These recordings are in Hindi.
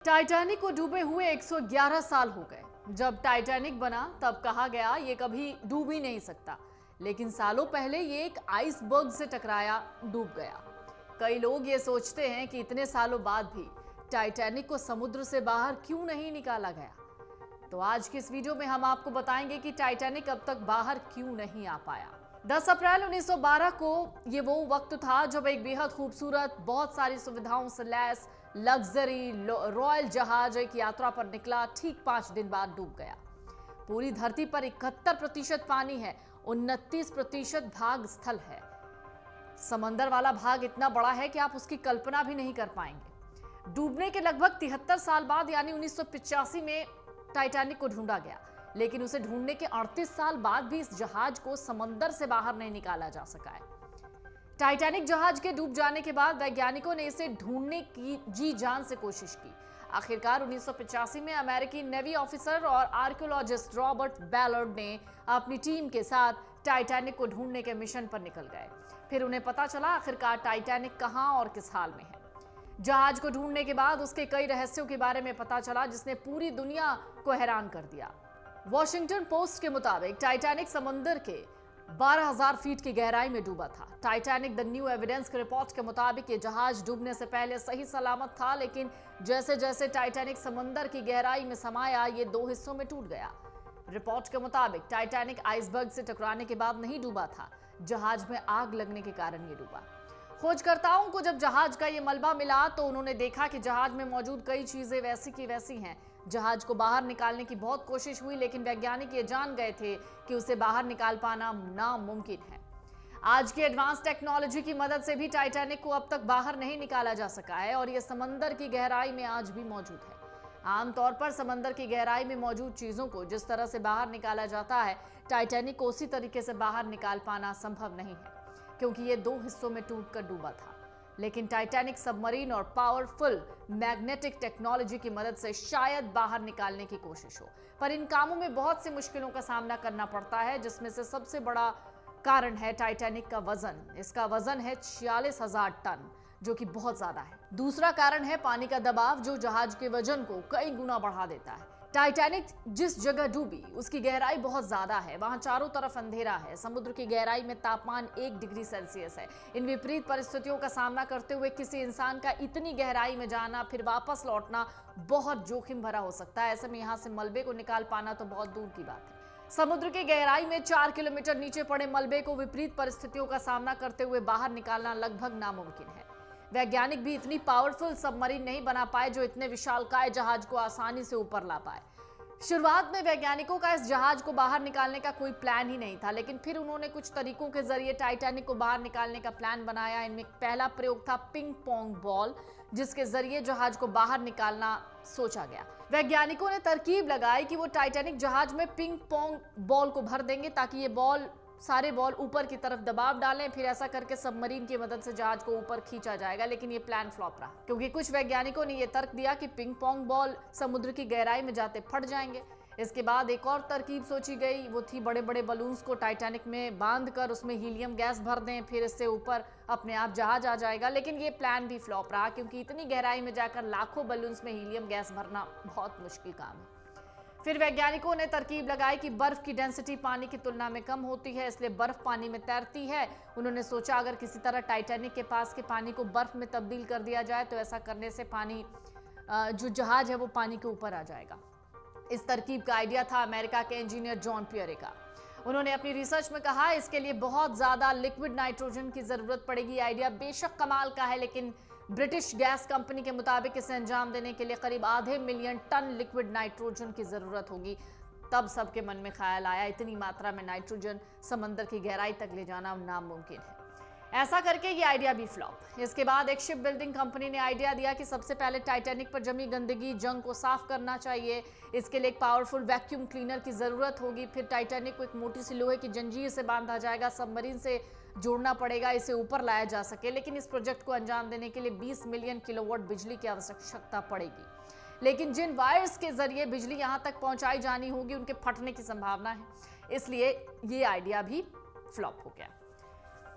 टाइटैनिक को डूबे हुए 111 साल हो गए। जब टाइटैनिक बना तब कहा गया ये कभी डूब ही नहीं सकता, लेकिन सालों पहले ये एक आइसबर्ग से टकराया, डूब गया। कई लोग ये सोचते हैं कि इतने सालों बाद भी टाइटैनिक को समुद्र से बाहर क्यों नहीं निकाला गया। तो आज की इस वीडियो में हम आपको बताएंगे कि टाइटैनिक अब तक बाहर क्यों नहीं आ पाया। 10 अप्रैल 1912 को ये वो वक्त था जब एक बेहद खूबसूरत, बहुत सारी सुविधाओं से लैस लग्जरी रॉयल जहाज एक यात्रा पर निकला। ठीक 5 दिन बाद डूब गया। पूरी धरती पर 71% पानी है, 29% भाग स्थल है। समंदर वाला भाग इतना बड़ा है कि आप उसकी कल्पना भी नहीं कर पाएंगे। डूबने के लगभग 73 साल बाद यानी 1985 में टाइटैनिक को ढूंढा गया, लेकिन उसे ढूंढने के 38 साल बाद भी इस जहाज को समंदर से बाहर नहीं निकाला जा सका है। टाइटैनिक जहाज के डूब जाने के बाद वैज्ञानिकों ने इसे ढूंढने की जी जान से कोशिश की। आखिरकार 1985 में अमेरिकी नेवी ऑफिसर और आर्कियोलॉजिस्ट रॉबर्ट बैलर्ड ने अपनी टीम के साथ टाइटैनिक को ढूंढने के मिशन पर निकल गए। फिर उन्हें पता चला आखिरकार टाइटैनिक कहां और किस हाल में है। जहाज को ढूंढने के बाद उसके कई रहस्यों के बारे में पता चला, जिसने पूरी दुनिया को हैरान कर दिया। वॉशिंगटन पोस्ट के मुताबिक टाइटैनिक समंदर के 12,000 फीट की गहराई में डूबा था। टाइटैनिक द न्यू एविडेंस के रिपोर्ट के मुताबिक ये जहाज डूबने से पहले सही सलामत था, लेकिन जैसे जैसे टाइटैनिक समंदर की गहराई में समाया, ये 2 हिस्सों में टूट गया। रिपोर्ट के मुताबिक टाइटैनिक आइसबर्ग से टकराने के बाद नहीं डूबा था, जहाज में आग लगने के कारण ये डूबा। खोजकर्ताओं को जब जहाज का ये मलबा मिला तो उन्होंने देखा कि जहाज में मौजूद कई चीजें वैसी की वैसी हैं। जहाज को बाहर निकालने की बहुत कोशिश हुई, लेकिन वैज्ञानिक ये जान गए थे कि उसे बाहर निकाल पाना नामुमकिन है। आज की एडवांस टेक्नोलॉजी की मदद से भी टाइटैनिक को अब तक बाहर नहीं निकाला जा सका है और यह समंदर की गहराई में आज भी मौजूद है। आमतौर पर समंदर की गहराई में मौजूद चीजों को जिस तरह से बाहर निकाला जाता है, टाइटैनिक को उसी तरीके से बाहर निकाल पाना संभव नहीं है, क्योंकि ये 2 हिस्सों में टूटकर डूबा था। लेकिन टाइटैनिक सबमरीन और पावरफुल मैग्नेटिक टेक्नोलॉजी की मदद से शायद बाहर निकालने की कोशिश हो, पर इन कामों में बहुत सी मुश्किलों का सामना करना पड़ता है, जिसमें से सबसे बड़ा कारण है टाइटैनिक का वजन। इसका वजन है 46,000 टन, जो कि बहुत ज्यादा है। दूसरा कारण है पानी का दबाव, जो जहाज के वजन को कई गुना बढ़ा देता है। टाइटैनिक जिस जगह डूबी उसकी गहराई बहुत ज्यादा है, वहां चारों तरफ अंधेरा है। समुद्र की गहराई में तापमान 1 डिग्री सेल्सियस है। इन विपरीत परिस्थितियों का सामना करते हुए किसी इंसान का इतनी गहराई में जाना फिर वापस लौटना बहुत जोखिम भरा हो सकता है। ऐसे में यहां से मलबे को निकाल पाना तो बहुत दूर की बात है। समुद्र की गहराई में 4 किलोमीटर नीचे पड़े मलबे को विपरीत परिस्थितियों का सामना करते हुए बाहर निकालना लगभग नामुमकिन है। वैज्ञानिक भी इतनी पावरफुल सबमरीन नहीं बना पाए जो इतने विशालकाय जहाज को आसानी से ऊपर ला पाए। शुरुआत में वैज्ञानिकों का इस जहाज को बाहर निकालने का कोई प्लान ही नहीं था, लेकिन फिर उन्होंने कुछ तरीकों के जरिए टाइटैनिक को बाहर निकालने का प्लान बनाया। इनमें पहला प्रयोग था पिंग पोंग बॉल, जिसके जरिए जहाज को बाहर निकालना सोचा गया। वैज्ञानिकों ने तरकीब लगाई कि वो टाइटैनिक जहाज में पिंग पोंग बॉल को भर देंगे ताकि ये सारे बॉल ऊपर की तरफ दबाव डालें। फिर ऐसा करके सबमरीन की मदद से जहाज को ऊपर खींचा जाएगा, लेकिन ये प्लान फ्लॉप रहा, क्योंकि कुछ वैज्ञानिकों ने यह तर्क दिया कि पिंग पोंग बॉल समुद्र की गहराई में जाते फट जाएंगे। इसके बाद एक और तरकीब सोची गई, वो थी बड़े बड़े बलून्स को टाइटैनिक में बांधकर उसमें हीलियम गैस भर दें, फिर इससे ऊपर अपने आप जहाज आ जाएगा। लेकिन ये प्लान भी फ्लॉप रहा, क्योंकि इतनी गहराई में जाकर लाखों बलून्स में हीलियम गैस भरना बहुत मुश्किल काम है। फिर वैज्ञानिकों ने तरकीब लगाई कि बर्फ की डेंसिटी पानी की तुलना में कम होती है, इसलिए बर्फ पानी में तैरती है। उन्होंने सोचा अगर किसी तरह टाइटैनिक के पास के पानी को बर्फ में तब्दील कर दिया जाए तो ऐसा करने से पानी जो जहाज है वो पानी के ऊपर आ जाएगा। इस तरकीब का आइडिया था अमेरिका के इंजीनियर जॉन पियरे का। उन्होंने अपनी रिसर्च में कहा इसके लिए बहुत ज्यादा लिक्विड नाइट्रोजन की जरूरत पड़ेगी। आइडिया बेशक कमाल का है, लेकिन ब्रिटिश गैस कंपनी के मुताबिक इसे अंजाम देने के लिए करीब आधे मिलियन टन लिक्विड नाइट्रोजन की जरूरत होगी। तब सबके मन में ख्याल आया इतनी मात्रा में नाइट्रोजन समंदर की गहराई तक ले जाना नामुमकिन है। ऐसा करके ये आइडिया भी फ्लॉप। इसके बाद एक शिप बिल्डिंग कंपनी ने आइडिया दिया कि सबसे पहले टाइटैनिक पर जमी गंदगी जंग को साफ करना चाहिए। इसके लिए एक पावरफुल वैक्यूम क्लीनर की जरूरत होगी। फिर टाइटैनिक को एक मोटी सी लोहे की जंजीर से बांधा जाएगा, सबमरीन से जोड़ना पड़ेगा, इसे ऊपर लाया जा सके। लेकिन इस प्रोजेक्ट को अंजाम देने के लिए 20 मिलियन किलोवाट बिजली की आवश्यकता पड़ेगी। लेकिन जिन वायर्स के जरिए बिजली यहां तक पहुंचाई जानी होगी उनके फटने की संभावना है, इसलिए ये आइडिया भी फ्लॉप हो गया।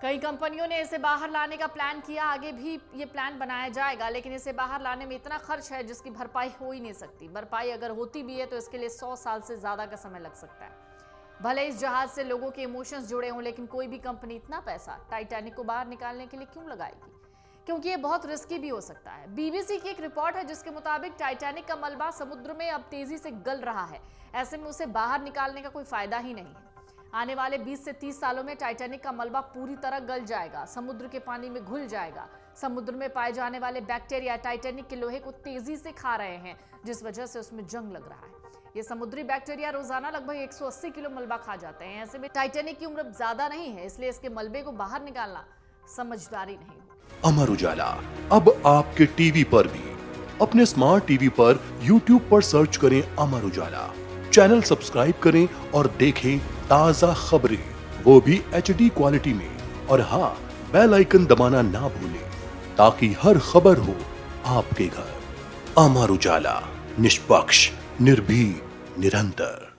कई कंपनियों ने इसे बाहर लाने का प्लान किया, आगे भी ये प्लान बनाया जाएगा, लेकिन इसे बाहर लाने में इतना खर्च है जिसकी भरपाई हो ही नहीं सकती। भरपाई अगर होती भी है तो इसके लिए 100 साल से ज्यादा का समय लग सकता है। भले इस जहाज से लोगों के इमोशंस जुड़े हों, लेकिन कोई भी कंपनी इतना पैसा टाइटैनिक को बाहर निकालने के लिए क्यों लगाएगी? क्योंकि ये बहुत रिस्की भी हो सकता है। बीबीसी की एक रिपोर्ट है जिसके मुताबिक टाइटैनिक का मलबा समुद्र में अब तेजी से गल रहा है। ऐसे में उसे बाहर निकालने का कोई फायदा ही नहीं है। आने वाले 20 से 30 सालों में टाइटैनिक का मलबा पूरी तरह गल जाएगा, समुद्र के पानी में घुल जाएगा। समुद्र में पाए जाने वाले बैक्टीरिया टाइटैनिक के लोहे को तेजी से खा रहे हैं, जिस वजह से उसमें जंग लग रहा है। ये समुद्री बैक्टीरिया रोजाना लगभग 180 किलो मलबा खा जाते हैं। ऐसे में टाइटैनिक की उम्र ज्यादा नहीं है, इसलिए इसके मलबे को बाहर निकालना समझदारी नहीं होगी। अमर उजाला अब आपके टीवी पर भी। अपने स्मार्ट टीवी पर YouTube पर सर्च करें अमर उजाला, चैनल सब्सक्राइब करें और देखें ताजा खबरें, वो भी HD क्वालिटी में। और हाँ, बेल आइकन दबाना ना भूलें ताकि हर खबर हो आपके घर। अमर उजाला, निष्पक्ष, निर्भीक, निरंतर।